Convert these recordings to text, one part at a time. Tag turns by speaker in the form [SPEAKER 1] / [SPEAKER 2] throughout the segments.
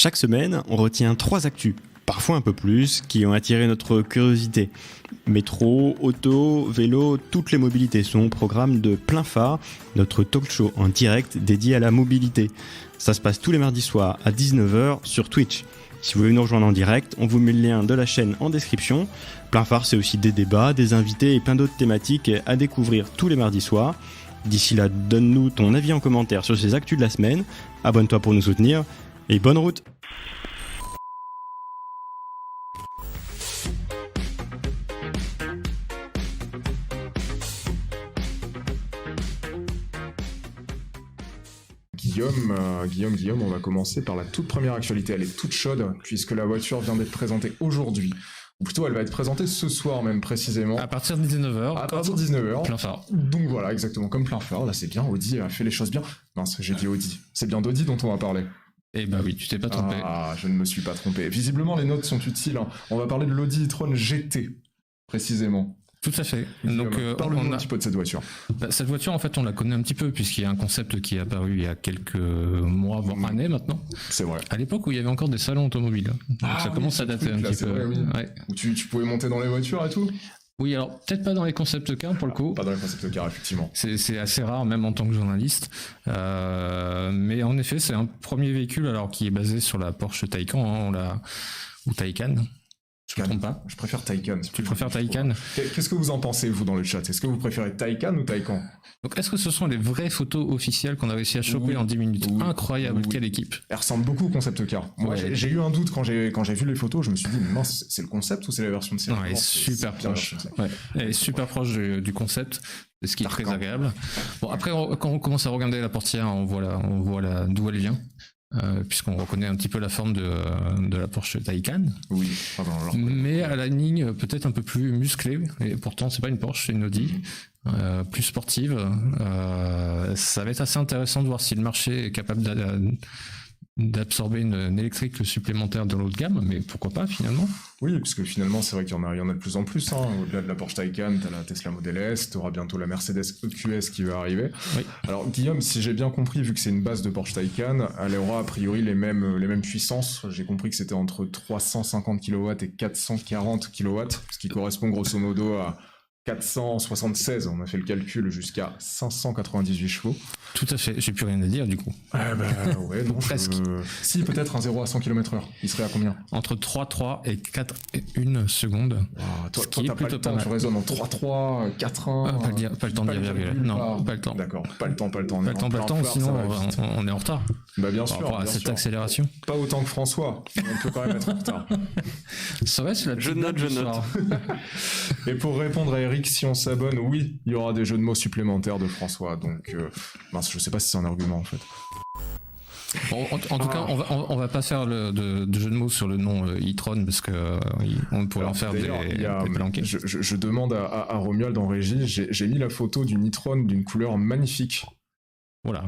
[SPEAKER 1] Chaque semaine, on retient 3 actus, parfois un peu plus, qui ont attiré notre curiosité. Métro, auto, vélo, toutes les mobilités sont au programme de Plein Phare, notre talk show en direct dédié à la mobilité. Ça se passe tous les mardis soirs à 19h sur Twitch. Si vous voulez nous rejoindre en direct, on vous met le lien de la chaîne en description. Plein Phare, c'est aussi des débats, des invités et plein d'autres thématiques à découvrir tous les mardis soirs. D'ici là, donne-nous ton avis en commentaire sur ces actus de la semaine. Abonne-toi pour nous soutenir et bonne route!
[SPEAKER 2] Guillaume, on va commencer par la toute première actualité. Elle est toute chaude puisque la voiture vient d'être présentée aujourd'hui. Ou plutôt, elle va être présentée ce soir même précisément.
[SPEAKER 3] À partir de 19h.
[SPEAKER 2] À partir de 19h.
[SPEAKER 3] Plein Phare.
[SPEAKER 2] Donc voilà, exactement, comme Plein Phare. Là, c'est bien, Audi a fait les choses bien. Mince, j'ai dit Audi. C'est bien d'Audi dont on va parler.
[SPEAKER 3] Eh bah oui, tu t'es pas trompé.
[SPEAKER 2] Ah, je ne me suis pas trompé. Visiblement, les notes sont utiles. On va parler de l'Audi e-tron GT, précisément.
[SPEAKER 3] Tout à fait.
[SPEAKER 2] Donc, parle-nous un petit peu de cette voiture.
[SPEAKER 3] Cette voiture, en fait, on la connaît un petit peu, puisqu'il y a un concept qui est apparu il y a quelques mois, voire années maintenant.
[SPEAKER 2] C'est vrai.
[SPEAKER 3] À l'époque où il y avait encore des salons automobiles. Donc ça commence à dater un petit peu.
[SPEAKER 2] Vrai, oui.
[SPEAKER 3] Ouais.
[SPEAKER 2] Où tu pouvais monter dans les voitures et tout.
[SPEAKER 3] Oui, alors peut-être pas dans les concept cars pour le coup.
[SPEAKER 2] Pas dans les concept cars, effectivement.
[SPEAKER 3] C'est assez rare, même en tant que journaliste. Mais en effet, c'est un premier véhicule alors qui est basé sur la Porsche Taycan, ou Taycan. Je ne me trompe pas.
[SPEAKER 2] Je préfère Taycan.
[SPEAKER 3] Tu préfères Taycan?
[SPEAKER 2] Qu'est-ce que vous en pensez, vous, dans le chat? Est-ce que vous préférez Taycan ou Taycan?
[SPEAKER 3] Donc, est-ce que ce sont les vraies photos officielles qu'on a réussi à choper en 10 minutes?
[SPEAKER 2] Oui.
[SPEAKER 3] Incroyable,
[SPEAKER 2] Oui.
[SPEAKER 3] Quelle équipe!
[SPEAKER 2] Elle ressemble beaucoup au concept car. Moi,
[SPEAKER 3] Ouais.
[SPEAKER 2] j'ai eu un doute quand j'ai vu les photos. Je me suis dit, mais mince, c'est le concept ou c'est la version de série?
[SPEAKER 3] Non, elle est super proche. Ouais. Elle est super proche du concept, ce qui est très agréable. Bon, après, quand on commence à regarder la portière, on voit d'où elle vient. Puisqu'on reconnaît un petit peu la forme de la Porsche Taycan.
[SPEAKER 2] Oui, pardon.
[SPEAKER 3] Mais à la ligne peut-être un peu plus musclée, et pourtant c'est pas une Porsche, c'est une Audi, plus sportive. Ça va être assez intéressant de voir si le marché est capable d'absorber une électrique supplémentaire de l'autre gamme, mais pourquoi pas finalement.
[SPEAKER 2] Oui, parce que finalement, c'est vrai qu'il y en a de plus en plus. Au-delà de la Porsche Taycan, t'as la Tesla Model S, t'auras bientôt la Mercedes EQS qui va arriver.
[SPEAKER 3] Oui.
[SPEAKER 2] Alors, Guillaume, si j'ai bien compris, vu que c'est une base de Porsche Taycan, elle aura a priori les mêmes puissances. J'ai compris que c'était entre 350 kW et 440 kW, ce qui correspond grosso modo à 476, on a fait le calcul, jusqu'à 598 chevaux.
[SPEAKER 3] Tout à fait, j'ai plus rien à dire du coup.
[SPEAKER 2] Ouais, non,
[SPEAKER 3] Presque.
[SPEAKER 2] Si, peut-être un 0 à 100 km/h. Il serait à combien?
[SPEAKER 3] Entre 3,3 et 4,1 secondes.
[SPEAKER 2] Toi,
[SPEAKER 3] qui est
[SPEAKER 2] t'as pas
[SPEAKER 3] plutôt
[SPEAKER 2] le temps,
[SPEAKER 3] pas
[SPEAKER 2] tu
[SPEAKER 3] mal.
[SPEAKER 2] raisonnes en 3,3, 4,1...
[SPEAKER 3] Pas le temps de dire virgule. Non, pas le temps.
[SPEAKER 2] D'accord, pas le temps.
[SPEAKER 3] Pas le temps, sinon on est en retard.
[SPEAKER 2] Bah bien
[SPEAKER 3] Par
[SPEAKER 2] sûr,
[SPEAKER 3] rapport à
[SPEAKER 2] bien
[SPEAKER 3] cette
[SPEAKER 2] sûr.
[SPEAKER 3] accélération.
[SPEAKER 2] Pas autant que François, on peut quand même être en retard.
[SPEAKER 3] Ça va, c'est la petite blague du soir.
[SPEAKER 2] Et pour répondre à Eric, si on s'abonne, oui, il y aura des jeux de mots supplémentaires de François, donc mince, je sais pas si c'est un argument en fait.
[SPEAKER 3] Bon, en tout cas, on va pas faire de jeu de mots sur le nom e-tron parce que on pourrait en faire des planqués.
[SPEAKER 2] Je demande à Romuald en régie, j'ai mis la photo d'une e-tron d'une couleur magnifique.
[SPEAKER 3] Voilà.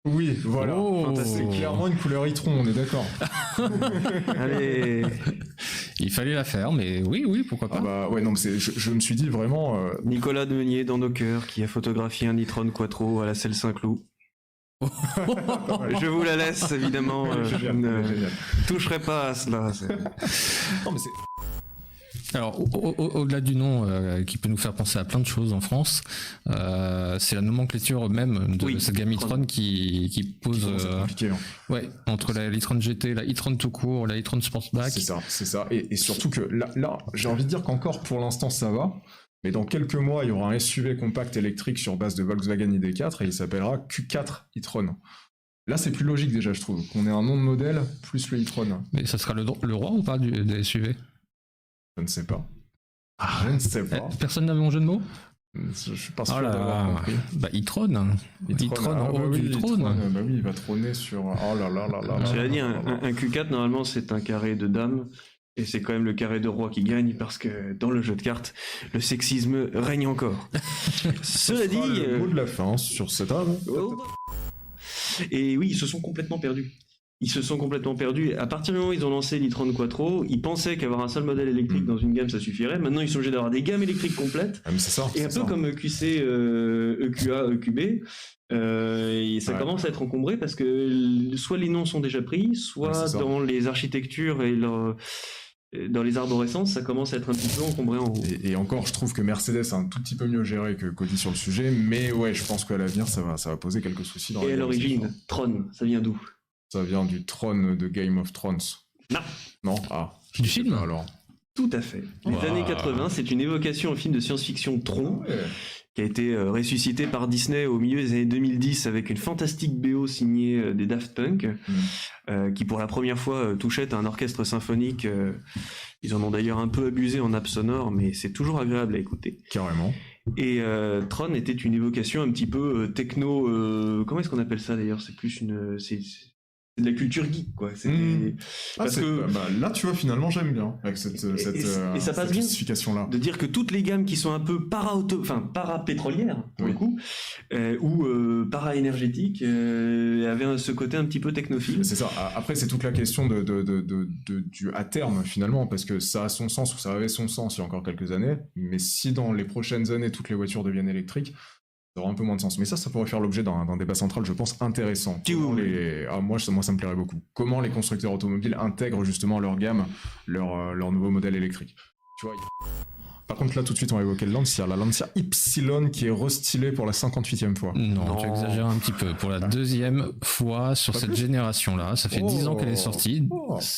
[SPEAKER 2] Oui, voilà.
[SPEAKER 3] Oh.
[SPEAKER 2] C'est clairement une couleur e-tron, on est d'accord.
[SPEAKER 4] Allez.
[SPEAKER 3] Il fallait la faire, mais oui, pourquoi pas.
[SPEAKER 2] Ah bah ouais, non, mais je me suis dit vraiment...
[SPEAKER 4] Nicolas Meunier dans nos cœurs qui a photographié un e-tron Quattro à la Selle Saint-Cloud. Je vous la laisse évidemment. Je ne toucherai pas à cela.
[SPEAKER 2] Non, mais c'est...
[SPEAKER 3] Alors, au-delà du nom qui peut nous faire penser à plein de choses en France, c'est la nomenclature même de cette gamme e-tron qui pose
[SPEAKER 2] compliqué, hein.
[SPEAKER 3] Ouais, entre la e-tron GT, la e-tron tout court, la e-tron Sportback.
[SPEAKER 2] C'est ça. Et surtout que là, j'ai envie de dire qu'encore pour l'instant ça va, mais dans quelques mois, il y aura un SUV compact électrique sur base de Volkswagen ID4 et il s'appellera Q4 e-tron. Là, c'est plus logique déjà, je trouve, qu'on ait un nom de modèle plus le e-tron.
[SPEAKER 3] Mais ça sera le roi ou pas des SUV?
[SPEAKER 2] Je ne sais pas. Je ne sais pas.
[SPEAKER 3] Personne n'avait mon jeu de mots?
[SPEAKER 2] Je suis pas sûr
[SPEAKER 3] Oh là
[SPEAKER 2] d'avoir compris.
[SPEAKER 3] Bah, e-tron en haut du trône.
[SPEAKER 2] Bah oui, il va trôner sur... Oh là là là là.
[SPEAKER 4] Cela dit, un Q4, normalement, c'est un carré de dame. Et c'est quand même le carré de roi qui gagne parce que dans le jeu de cartes, le sexisme règne encore. Cela dit...
[SPEAKER 2] le mot de la fin sur cette âme.
[SPEAKER 4] Et oui, ils se sont complètement perdus. ils se sont complètement perdus. À partir du moment où ils ont lancé l'e-tron Quattro, ils pensaient qu'avoir un seul modèle électrique dans une gamme, ça suffirait. Maintenant, ils sont obligés d'avoir des gammes électriques complètes.
[SPEAKER 2] Ah, mais c'est ça.
[SPEAKER 4] Et un peu comme EQC, EQA, EQB, et ça commence à être encombré parce que soit les noms sont déjà pris, soit dans les architectures et dans les arborescences, ça commence à être un petit peu encombré en haut.
[SPEAKER 2] Et encore, je trouve que Mercedes a un tout petit peu mieux géré que Cody sur le sujet, mais ouais, je pense qu'à l'avenir, ça va poser quelques soucis.
[SPEAKER 4] Et à l'origine, Tron, ça vient d'où?
[SPEAKER 2] Ça vient du trône de Game of Thrones.
[SPEAKER 4] Non.
[SPEAKER 2] Non. Ah.
[SPEAKER 3] Du film
[SPEAKER 2] alors.
[SPEAKER 4] Tout à fait. Les années 80, c'est une évocation au film de science-fiction Tron, qui a été ressuscité par Disney au milieu des années 2010 avec une fantastique BO signée des Daft Punk, qui pour la première fois touchait à un orchestre symphonique. Ils en ont d'ailleurs un peu abusé en nappe sonore, mais c'est toujours agréable à écouter.
[SPEAKER 2] Carrément.
[SPEAKER 4] Et Tron était une évocation un petit peu techno. Comment est-ce qu'on appelle ça d'ailleurs? C'est plus une. C'est de la culture geek, quoi.
[SPEAKER 2] Parce que là, tu vois, finalement, j'aime bien avec cette
[SPEAKER 4] et ça passe bien
[SPEAKER 2] classification-là.
[SPEAKER 4] de dire que toutes les gammes qui sont un peu para-pétrolières, pour le coup, ou para-énergétiques, avaient ce côté un petit peu technophile.
[SPEAKER 2] C'est ça. Après, c'est toute la question du à terme, finalement, parce que ça a son sens, ou ça avait son sens il y a encore quelques années, mais si dans les prochaines années, toutes les voitures deviennent électriques, ça aura un peu moins de sens. Mais ça pourrait faire l'objet d'un débat central, je pense, intéressant. Moi, ça me plairait beaucoup. Comment les constructeurs automobiles intègrent justement leur gamme, leur nouveau modèle électrique. Tu vois, Par contre, là, tout de suite, on va évoquer la Lancia Y qui est restylée pour la 58e fois.
[SPEAKER 3] Non, tu exagères un petit peu. Pour la 2e fois sur cette génération-là, ça fait 10 ans qu'elle est sortie.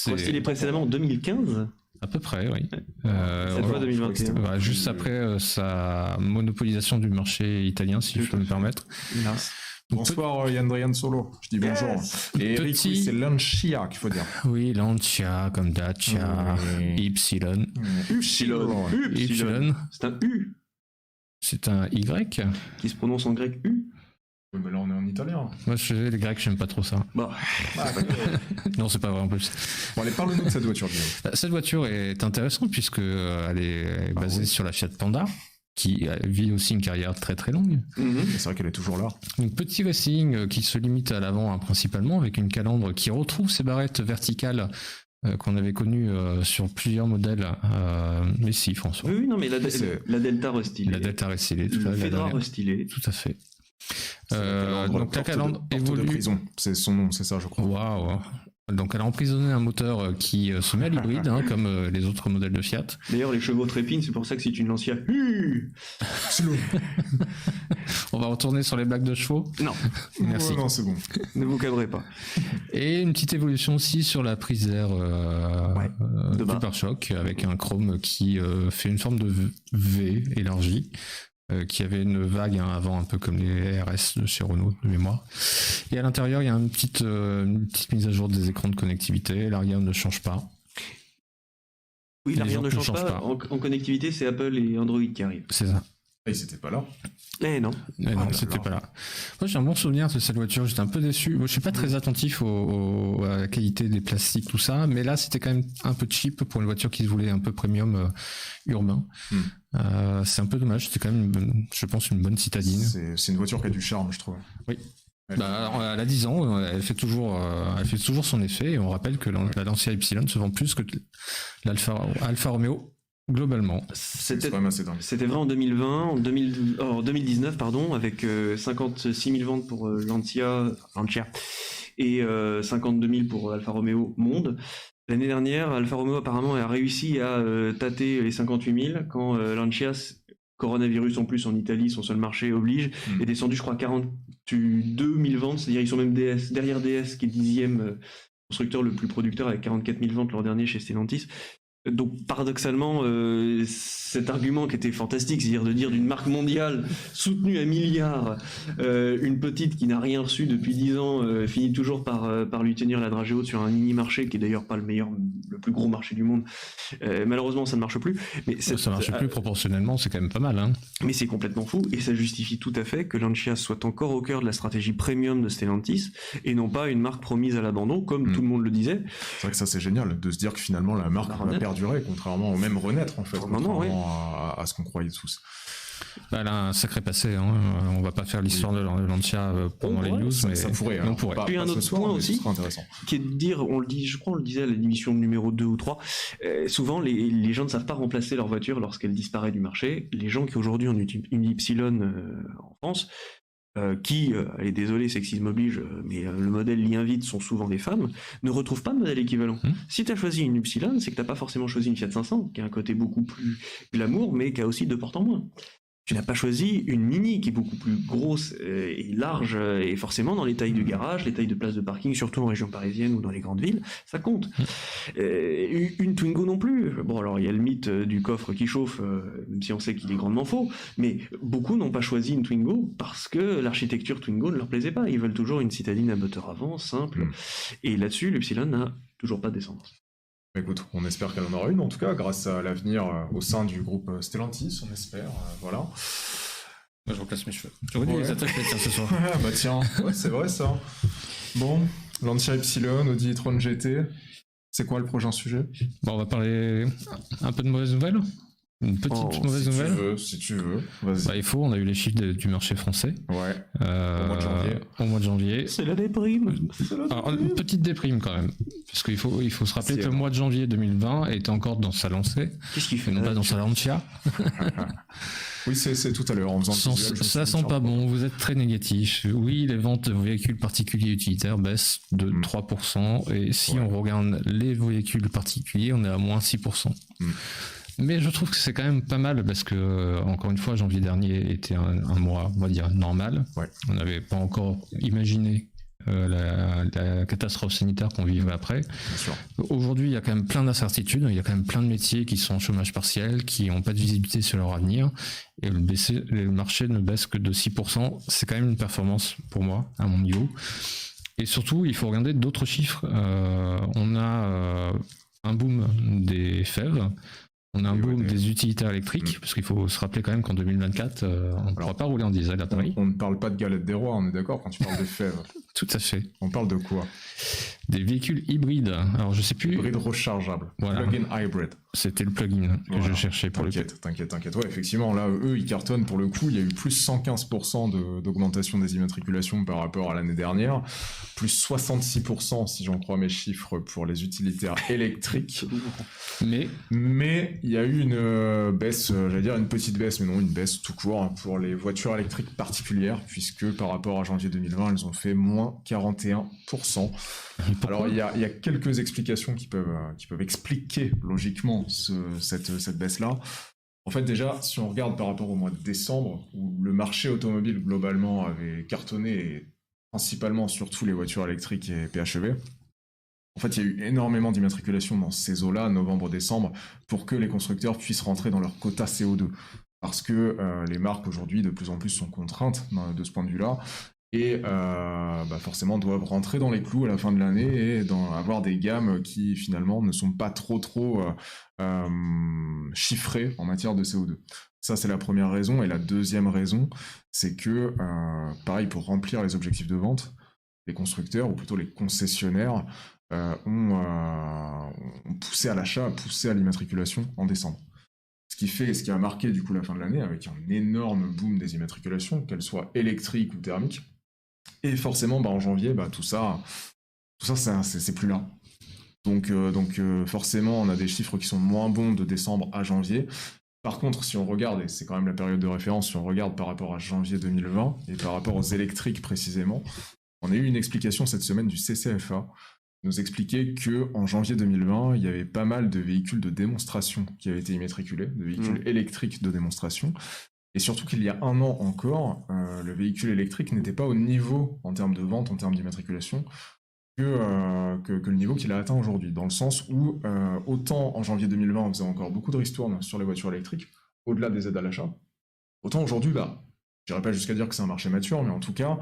[SPEAKER 4] Restylée précédemment en 2015.
[SPEAKER 3] À peu près, oui.
[SPEAKER 4] Cette fois 2021.
[SPEAKER 3] Juste après sa monopolisation du marché italien, si je peux me permettre.
[SPEAKER 2] Bonsoir Yann Solo, je dis bonjour. Et Eric, c'est Lancia qu'il faut dire.
[SPEAKER 3] Oui, Lancia comme Dacia, Y.
[SPEAKER 4] C'est un U.
[SPEAKER 3] C'est un Y.
[SPEAKER 4] Qui se prononce en grec U.
[SPEAKER 2] Oui, mais là on est en italien.
[SPEAKER 3] Moi, les Grecs, j'aime pas trop ça. Non, c'est pas vrai en plus.
[SPEAKER 2] Bon, allez, parle-nous de cette voiture, Guillaume.
[SPEAKER 3] Cette voiture est intéressante puisque elle est basée sur la Fiat Panda, qui vit aussi une carrière très très longue.
[SPEAKER 2] C'est vrai qu'elle est toujours là.
[SPEAKER 3] Un petit racing qui se limite à l'avant principalement, avec une calandre qui retrouve ses barrettes verticales qu'on avait connues sur plusieurs modèles. Mais si, François.
[SPEAKER 4] Oui, non, mais la Delta restylée.
[SPEAKER 3] La Delta restylée.
[SPEAKER 4] Le Fedra restylé.
[SPEAKER 3] Tout à fait. Donc la calandre évolue.
[SPEAKER 2] De prison, c'est son nom, c'est ça, je crois.
[SPEAKER 3] Waouh. Donc elle a emprisonné un moteur qui se met à l'hybride, comme les autres modèles de Fiat.
[SPEAKER 4] D'ailleurs, les chevaux trépinent, c'est pour ça que c'est une Lancia.
[SPEAKER 3] On va retourner sur les blagues de chevaux.
[SPEAKER 4] Non.
[SPEAKER 3] Merci.
[SPEAKER 2] Non, c'est bon.
[SPEAKER 4] Ne vous cadrez pas.
[SPEAKER 3] Et une petite évolution aussi sur la prise d'air du pare-choc, avec un chrome qui fait une forme de V élargie. Qui avait une vague avant, un peu comme les RS de chez Renault de mémoire. Et à l'intérieur, il y a une petite mise à jour des écrans de connectivité. L'arrière ne change pas.
[SPEAKER 4] Oui, l'arrière ne change pas. En connectivité, c'est Apple et Android qui arrivent.
[SPEAKER 3] C'est ça.
[SPEAKER 2] Et c'était pas là.
[SPEAKER 4] Non.
[SPEAKER 3] Non, c'était pas là. Moi, j'ai un bon souvenir de cette voiture. J'étais un peu déçu. Moi, je suis pas très attentif à la qualité des plastiques, tout ça. Mais là, c'était quand même un peu cheap pour une voiture qui se voulait un peu premium urbain. C'est un peu dommage. C'était quand même, je pense, une bonne citadine.
[SPEAKER 2] C'est une voiture qui a du charme, je trouve.
[SPEAKER 3] Oui. Elle a 10 ans, elle fait toujours son effet. Et on rappelle que la Lancia Y se vend plus que l'Alfa Romeo. Globalement.
[SPEAKER 2] C'est quand même assez dingue.
[SPEAKER 4] C'était vrai en 2019, avec 56 000 ventes pour Lancia et 52 000 pour Alfa Romeo Monde. L'année dernière, Alfa Romeo apparemment a réussi à tâter les 58 000 quand Lancia, coronavirus en plus en Italie, son seul marché oblige, est descendu, je crois, 42 000 ventes, c'est-à-dire ils sont même derrière DS qui est 10e constructeur le plus producteur avec 44 000 ventes l'an dernier chez Stellantis. Donc paradoxalement, cet argument qui était fantastique, c'est-à-dire de dire d'une marque mondiale soutenue à milliards, une petite qui n'a rien reçu depuis 10 ans, finit toujours par lui tenir la dragée haute sur un mini-marché qui est d'ailleurs pas le plus gros marché du monde. Malheureusement, ça ne marche plus. Mais
[SPEAKER 3] ça marche plus proportionnellement, c'est quand même pas mal.
[SPEAKER 4] Mais c'est complètement fou, et ça justifie tout à fait que Lancia soit encore au cœur de la stratégie premium de Stellantis, et non pas une marque promise à l'abandon, comme tout le monde le disait.
[SPEAKER 2] C'est vrai que ça c'est génial, de se dire que finalement la marque va perdurer, contrairement au même renaître en fait, contrairement à ce qu'on croyait tous.
[SPEAKER 3] Elle a un sacré passé, hein. On va pas faire l'histoire de Lancia pendant les news, mais
[SPEAKER 2] ça pourrait.
[SPEAKER 3] on pourrait.
[SPEAKER 4] Puis un autre point aussi, qui est de dire, je crois on le disait à l'émission numéro 2 ou 3, souvent les gens ne savent pas remplacer leur voiture lorsqu'elle disparaît du marché. Les gens qui aujourd'hui ont une Y en France, et désolé, sexisme oblige, mais le modèle l'y invite, sont souvent des femmes, ne retrouvent pas de modèle équivalent. Si tu as choisi une Y, c'est que tu n'as pas forcément choisi une Fiat 500, qui a un côté beaucoup plus glamour, mais qui a aussi 2 portes en moins. Tu n'as pas choisi une Mini qui est beaucoup plus grosse et large, et forcément dans les tailles de garage, les tailles de places de parking, surtout en région parisienne ou dans les grandes villes, ça compte. Une Twingo non plus. Bon, alors il y a le mythe du coffre qui chauffe, même si on sait qu'il est grandement faux, mais beaucoup n'ont pas choisi une Twingo parce que l'architecture Twingo ne leur plaisait pas. Ils veulent toujours une citadine à moteur avant, simple. Et là-dessus, l'Ypsilon n'a toujours pas de descendance.
[SPEAKER 2] Écoute, on espère qu'elle en aura une, en tout cas, grâce à l'avenir au sein du groupe Stellantis, on espère, voilà.
[SPEAKER 3] Moi, je replace mes cheveux. J'aurais dû les attaquer ce soir.
[SPEAKER 2] Bah tiens, ouais, c'est vrai ça. Bon, Lancia Ypsilon, Audi e-tron GT, c'est quoi le prochain sujet?
[SPEAKER 3] Bon, on va parler un peu de mauvaises nouvelles. Une petite mauvaise nouvelle.
[SPEAKER 2] Si tu veux, vas-y.
[SPEAKER 3] Bah, il on a eu les chiffres du marché français.
[SPEAKER 2] Ouais. Au mois de janvier.
[SPEAKER 4] C'est la déprime.
[SPEAKER 3] Alors, une petite déprime quand même. Parce qu'il faut se rappeler que le mois de janvier 2020 était encore dans sa lancée.
[SPEAKER 4] Qu'est-ce qu'il fait?
[SPEAKER 3] Non pas dans sa Lancia.
[SPEAKER 2] Oui, c'est tout à l'heure en faisant
[SPEAKER 3] ça sent pas bon, vous êtes très négatif. Oui, les ventes de véhicules particuliers utilitaires baissent de 3%. Et si on regarde les véhicules particuliers, on est à moins 6%. Mais je trouve que c'est quand même pas mal parce que, encore une fois, janvier dernier était un mois, on va dire, normal. Ouais. On n'avait pas encore imaginé la catastrophe sanitaire qu'on vivait après.
[SPEAKER 2] Bien sûr.
[SPEAKER 3] Aujourd'hui, il y a quand même plein d'incertitudes. Il y a quand même plein de métiers qui sont en chômage partiel, qui n'ont pas de visibilité sur leur avenir. Et le marché ne baisse que de 6%. C'est quand même une performance pour moi, à mon niveau. Et surtout, il faut regarder d'autres chiffres. On a un boom des FEV. On a un boom des utilitaires électriques, parce qu'il faut se rappeler quand même qu'en 2024, on ne pourra pas rouler en diesel à Paris.
[SPEAKER 2] On ne parle pas de galette des rois, on est d'accord, quand tu parles de FEV.
[SPEAKER 3] Tout à fait.
[SPEAKER 2] On parle de quoi?
[SPEAKER 3] Des véhicules hybrides. Alors je sais plus.
[SPEAKER 2] Hybride rechargeable.
[SPEAKER 3] Voilà.
[SPEAKER 2] Plug-in hybrid.
[SPEAKER 3] C'était le plugin que je cherchais pour
[SPEAKER 2] T'inquiète. Ouais, effectivement, là, eux, ils cartonnent pour le coup. Il y a eu plus 115% d'augmentation des immatriculations par rapport à l'année dernière. Plus 66%, si j'en crois mes chiffres, pour les utilitaires électriques. Mais il y a eu une baisse, j'allais dire une petite baisse, mais non, une baisse tout court pour les voitures électriques particulières, puisque par rapport à janvier 2020, elles ont fait moins 41%. Alors il y a quelques explications qui peuvent expliquer logiquement cette baisse-là. En fait, déjà, si on regarde par rapport au mois de décembre, où le marché automobile globalement avait cartonné, et principalement surtout les voitures électriques et PHEV, en fait, il y a eu énormément d'immatriculations dans ces eaux-là, novembre-décembre, pour que les constructeurs puissent rentrer dans leur quota CO2. Parce que les marques aujourd'hui, de plus en plus, sont contraintes de ce point de vue-là, et forcément doivent rentrer dans les clous à la fin de l'année et avoir des gammes qui finalement ne sont pas trop chiffrées en matière de CO2. Ça, c'est la première raison. Et la deuxième raison, c'est que, pareil, pour remplir les objectifs de vente, les constructeurs, ou plutôt les concessionnaires, ont poussé à l'achat, poussé à l'immatriculation en décembre. Ce qui a marqué du coup la fin de l'année avec un énorme boom des immatriculations, qu'elles soient électriques ou thermiques. Et forcément, en janvier, tout ça c'est plus là. Donc forcément, on a des chiffres qui sont moins bons de décembre à janvier. Par contre, si on regarde, et c'est quand même la période de référence, si on regarde par rapport à janvier 2020 et par rapport aux électriques précisément, on a eu une explication cette semaine du CCFA qui nous expliquait qu'en janvier 2020, il y avait pas mal de véhicules de démonstration qui avaient été immatriculés, de véhicules électriques de démonstration. Et surtout qu'il y a un an encore, le véhicule électrique n'était pas au niveau, en termes de vente, en termes d'immatriculation, que le niveau qu'il a atteint aujourd'hui. Dans le sens où, autant en janvier 2020, on faisait encore beaucoup de ristournes sur les voitures électriques, au-delà des aides à l'achat, autant aujourd'hui, je n'irai pas jusqu'à dire que c'est un marché mature, mais en tout cas,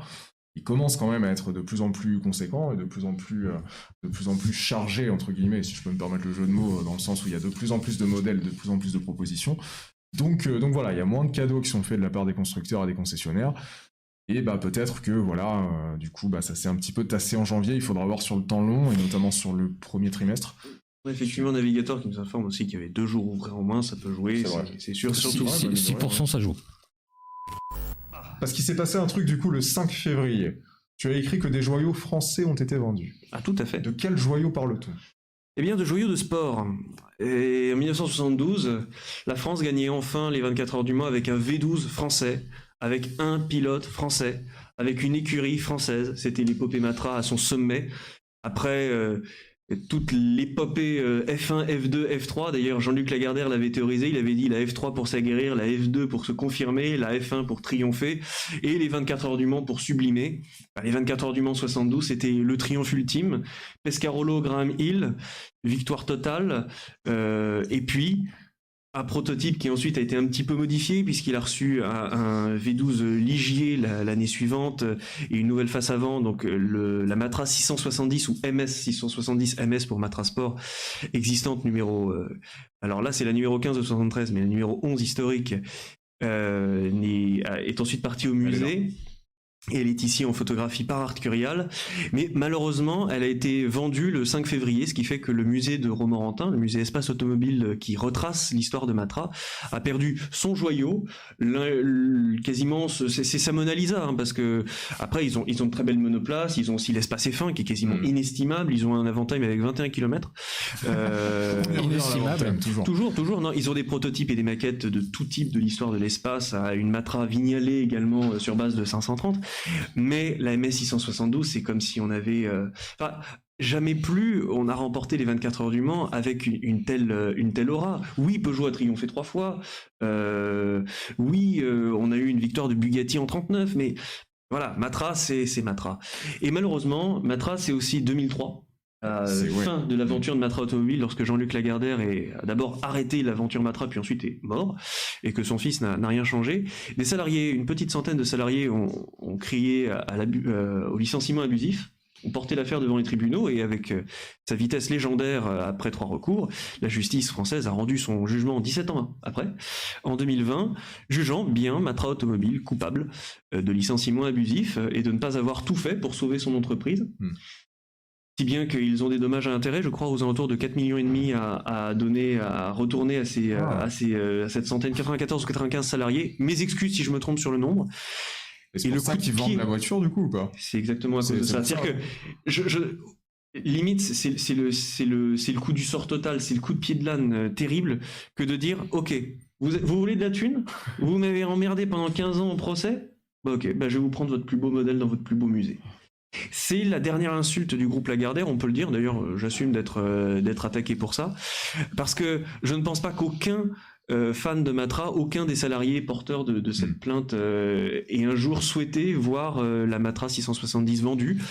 [SPEAKER 2] il commence quand même à être de plus en plus conséquent et de plus en plus chargé, entre guillemets, si je peux me permettre le jeu de mots, dans le sens où il y a de plus en plus de modèles, de plus en plus de propositions. Donc voilà, il y a moins de cadeaux qui sont faits de la part des constructeurs et des concessionnaires. Et peut-être que du coup, ça s'est un petit peu tassé en janvier. Il faudra voir sur le temps long, et notamment sur le premier trimestre.
[SPEAKER 4] Effectivement, Navigator qui nous informe aussi qu'il y avait 2 jours ouvrés en moins, ça peut jouer, c'est sûr.
[SPEAKER 3] Surtout 6%, ça joue.
[SPEAKER 2] Parce qu'il s'est passé un truc du coup le 5 février. Tu as écrit que des joyaux français ont été vendus.
[SPEAKER 4] Ah, tout à fait.
[SPEAKER 2] De quel joyau parle-t-on?
[SPEAKER 4] Eh bien, de joyaux de sport. Et en 1972, la France gagnait enfin les 24 heures du Mans avec un V12 français, avec un pilote français, avec une écurie française. C'était l'épopée Matra à son sommet. Après toute l'épopée F1, F2, F3, d'ailleurs Jean-Luc Lagardère l'avait théorisé, il avait dit la F3 pour s'aguerrir, la F2 pour se confirmer, la F1 pour triompher, et les 24 heures du Mans pour sublimer. Les 24 heures du Mans 72, c'était le triomphe ultime. Pescarolo, Graham Hill, victoire totale, et puis un prototype qui ensuite a été un petit peu modifié puisqu'il a reçu un V12 Ligier l'année suivante et une nouvelle face avant, donc la Matra 670 ou MS 670 MS pour Matra Sport existante numéro... alors là c'est la numéro 15 de 73 mais la numéro 11 historique est ensuite partie au musée. Et elle est ici en photographie par Art Curial, mais malheureusement elle a été vendue le 5 février, ce qui fait que le musée de Romorantin, le musée Espace Automobile qui retrace l'histoire de Matra, a perdu son joyau, quasiment c'est sa Mona Lisa, hein, parce que après ils ont de très belles monoplaces, ils ont aussi l'espace F1 qui est quasiment inestimable, ils ont un Avantime avec 21 km.
[SPEAKER 3] Inestimable.
[SPEAKER 4] Toujours, non, ils ont des prototypes et des maquettes de tout type de l'histoire de l'espace, à une Matra Vignale également sur base de 530. Mais la MS 672, c'est comme si on avait... jamais plus on a remporté les 24 heures du Mans avec une telle aura. Oui, Peugeot a triomphé 3 fois. Oui, on a eu une victoire de Bugatti en 39, mais voilà, Matra, c'est Matra. Et malheureusement, Matra, c'est aussi 2003. Fin de l'aventure de Matra Automobile lorsque Jean-Luc Lagardère a d'abord arrêté l'aventure Matra puis ensuite est mort et que son fils n'a rien changé. Des salariés, une petite centaine de salariés ont crié au licenciement abusif, ont porté l'affaire devant les tribunaux et avec sa vitesse légendaire après 3 recours, la justice française a rendu son jugement 17 ans après, en 2020, jugeant bien Matra Automobile coupable de licenciement abusif et de ne pas avoir tout fait pour sauver son entreprise. Si bien qu'ils ont des dommages à intérêt, je crois, aux alentours de 4,5 millions à donner, à retourner à cette centaine, 94 ou 95 salariés. Mes excuses si je me trompe sur le nombre.
[SPEAKER 2] Et c'est pour ça qu'ils vendent la voiture, du coup, ou pas?
[SPEAKER 4] C'est exactement à cause de ça. C'est-à-dire que limite, c'est le coup du sort total, c'est le coup de pied de l'âne terrible que de dire, ok, vous voulez de la thune? Vous m'avez emmerdé pendant 15 ans au procès? Ok, je vais vous prendre votre plus beau modèle dans votre plus beau musée. C'est la dernière insulte du groupe Lagardère, on peut le dire, d'ailleurs j'assume d'être attaqué pour ça, parce que je ne pense pas qu'aucun fan de Matra, aucun des salariés porteurs de cette plainte ait un jour souhaité voir la Matra 670 vendue.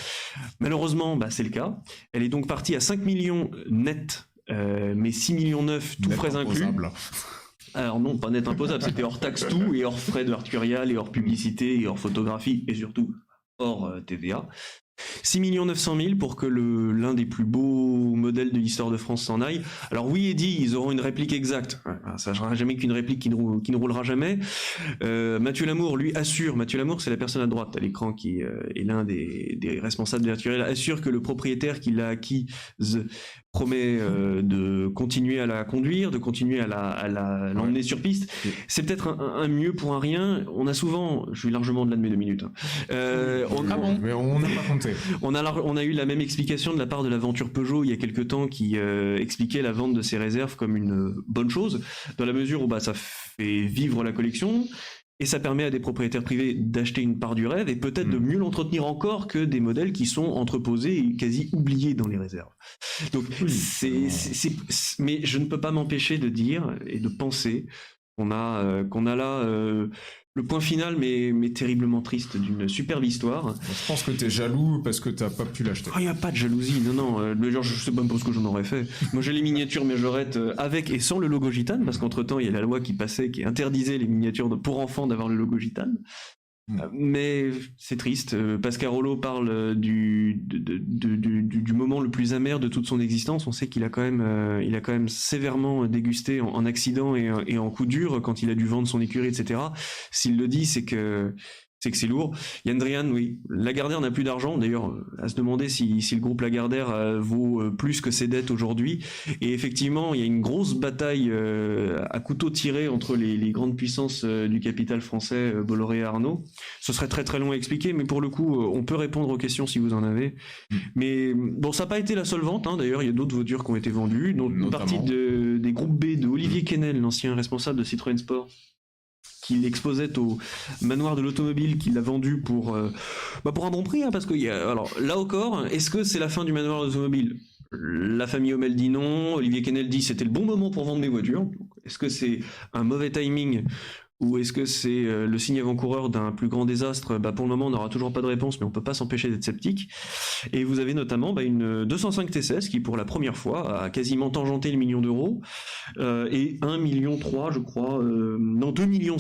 [SPEAKER 4] Malheureusement, c'est le cas. Elle est donc partie à 5 millions net, mais 6 millions 9, tout frais inclus. Alors non, pas net imposable, c'était hors taxe tout, et hors frais de Art Curial, et hors publicité, et hors photographie, et surtout hors TVA. 6 900 000 pour que l'un des plus beaux modèles de l'histoire de France s'en aille. Alors oui, Eddy, ils auront une réplique exacte. Ça ne sera jamais qu'une réplique qui ne roulera jamais. Mathieu Lamour, lui, assure. Mathieu Lamour, c'est la personne à droite à l'écran qui est l'un des responsables de l'Arturiel, assure que le propriétaire qui l'a acquise promet de continuer à la conduire, de continuer à l'emmener sur piste. C'est peut-être un mieux pour un rien. On a souvent, je suis largement de là de mes 2 minutes.
[SPEAKER 2] Mais on n'a pas compté.
[SPEAKER 4] On a eu la même explication de la part de l'aventure Peugeot il y a quelques temps qui expliquait la vente de ses réserves comme une bonne chose, dans la mesure où ça fait vivre la collection. Et ça permet à des propriétaires privés d'acheter une part du rêve et peut-être de mieux l'entretenir encore que des modèles qui sont entreposés et quasi oubliés dans les réserves. Donc, mais je ne peux pas m'empêcher de dire et de penser qu'on a là le point final, mais terriblement triste d'une superbe histoire.
[SPEAKER 2] Je pense que t'es jaloux parce que t'as pas pu l'acheter.
[SPEAKER 4] Il n'y a pas de jalousie, non. Je sais pas ce que j'en aurais fait. Moi, j'ai les miniatures Majorette avec et sans le logo Gitane, parce qu'entre-temps, il y a la loi qui passait, qui interdisait les miniatures pour enfants d'avoir le logo Gitane. Mais c'est triste. Pascarolo parle du moment le plus amer de toute son existence. On sait qu'il a quand même sévèrement dégusté en accident et en coup dur quand il a dû vendre son écurie, etc. S'il le dit, c'est que c'est que c'est lourd. Yandrian, oui. Lagardère n'a plus d'argent. D'ailleurs, à se demander si le groupe Lagardère vaut plus que ses dettes aujourd'hui. Et effectivement, il y a une grosse bataille à couteau tiré entre les grandes puissances du capital français, Bolloré et Arnault. Ce serait très très long à expliquer, mais pour le coup, on peut répondre aux questions si vous en avez. Mais bon, ça n'a pas été la seule vente. D'ailleurs, il y a d'autres voitures qui ont été vendues. Donc, une partie des groupes B de Olivier Quesnel, l'ancien responsable de Citroën Sport, qu'il exposait au manoir de l'automobile, qu'il a vendu pour un bon prix, parce que alors là encore, est-ce que c'est la fin du manoir de l'automobile? La famille Hommel dit non, Olivier Quesnel dit c'était le bon moment pour vendre mes voitures. Est-ce que c'est un mauvais timing ou est-ce que c'est le signe avant-coureur d'un plus grand désastre? Pour le moment, on n'aura toujours pas de réponse, mais on peut pas s'empêcher d'être sceptique. Et vous avez notamment une 205 TCS qui, pour la première fois, a quasiment tangenté le million d'euros, et 1,3 million, je crois, 2 millions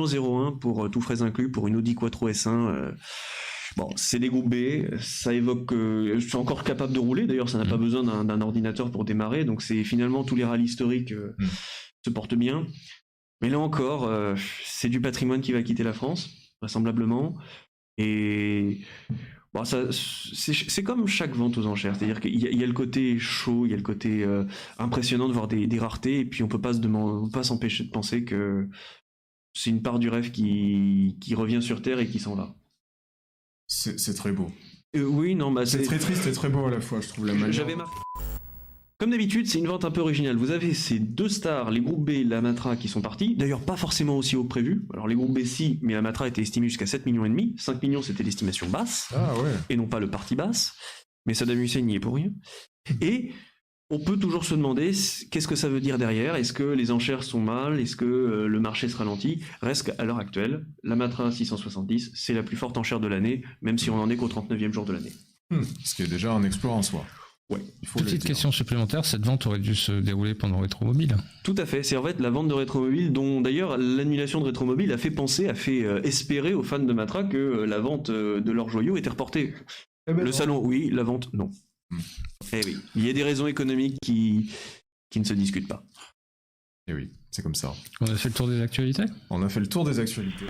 [SPEAKER 4] 01 pour tout frais inclus pour une Audi Quattro S1. Bon, c'est des groupes B, ça évoque c'est encore capable de rouler, d'ailleurs ça n'a pas besoin d'un ordinateur pour démarrer, donc c'est finalement tous les rallyes historiques se portent bien. Mais là encore, c'est du patrimoine qui va quitter la France, vraisemblablement. Et bon, c'est comme chaque vente aux enchères, c'est-à-dire qu'il y a le côté chaud, il y a le côté impressionnant de voir des raretés, et puis on peut pas s'empêcher de penser que c'est une part du rêve qui revient sur Terre et qui s'en va.
[SPEAKER 2] C'est très beau.
[SPEAKER 4] Oui, non,
[SPEAKER 2] c'est très triste et très beau à la fois, je trouve la manière.
[SPEAKER 4] J'avais marqué. Comme d'habitude, c'est une vente un peu originale. Vous avez ces deux stars, les groupes B et la Matra, qui sont partis. D'ailleurs, pas forcément aussi haut que prévu. Alors, les groupes B, si, mais la Matra était estimée jusqu'à 7,5 millions. 5 millions, c'était l'estimation basse.
[SPEAKER 2] Ah ouais.
[SPEAKER 4] Et non pas le parti basse. Mais Saddam Hussein n'y est pour rien. Et on peut toujours se demander qu'est-ce que ça veut dire derrière. Est-ce que les enchères sont mal? Est-ce que le marché se ralentit? Reste qu'à l'heure actuelle, la Matra 670, c'est la plus forte enchère de l'année, même si on en est qu'au 39e jour de l'année.
[SPEAKER 2] Ce qui est déjà un exploit en soi.
[SPEAKER 4] Ouais.
[SPEAKER 3] Petite question supplémentaire, cette vente aurait dû se dérouler pendant Rétromobile.
[SPEAKER 4] Tout à fait, c'est en fait la vente de Rétromobile dont d'ailleurs l'annulation de Rétromobile a fait espérer aux fans de Matra que la vente de leurs joyaux était reportée. Le salon, oui, la vente, non. Eh oui, il y a des raisons économiques qui ne se discutent pas.
[SPEAKER 2] Eh oui, c'est comme ça.
[SPEAKER 3] On a fait le tour des actualités ?
[SPEAKER 2] On a fait le tour des actualités.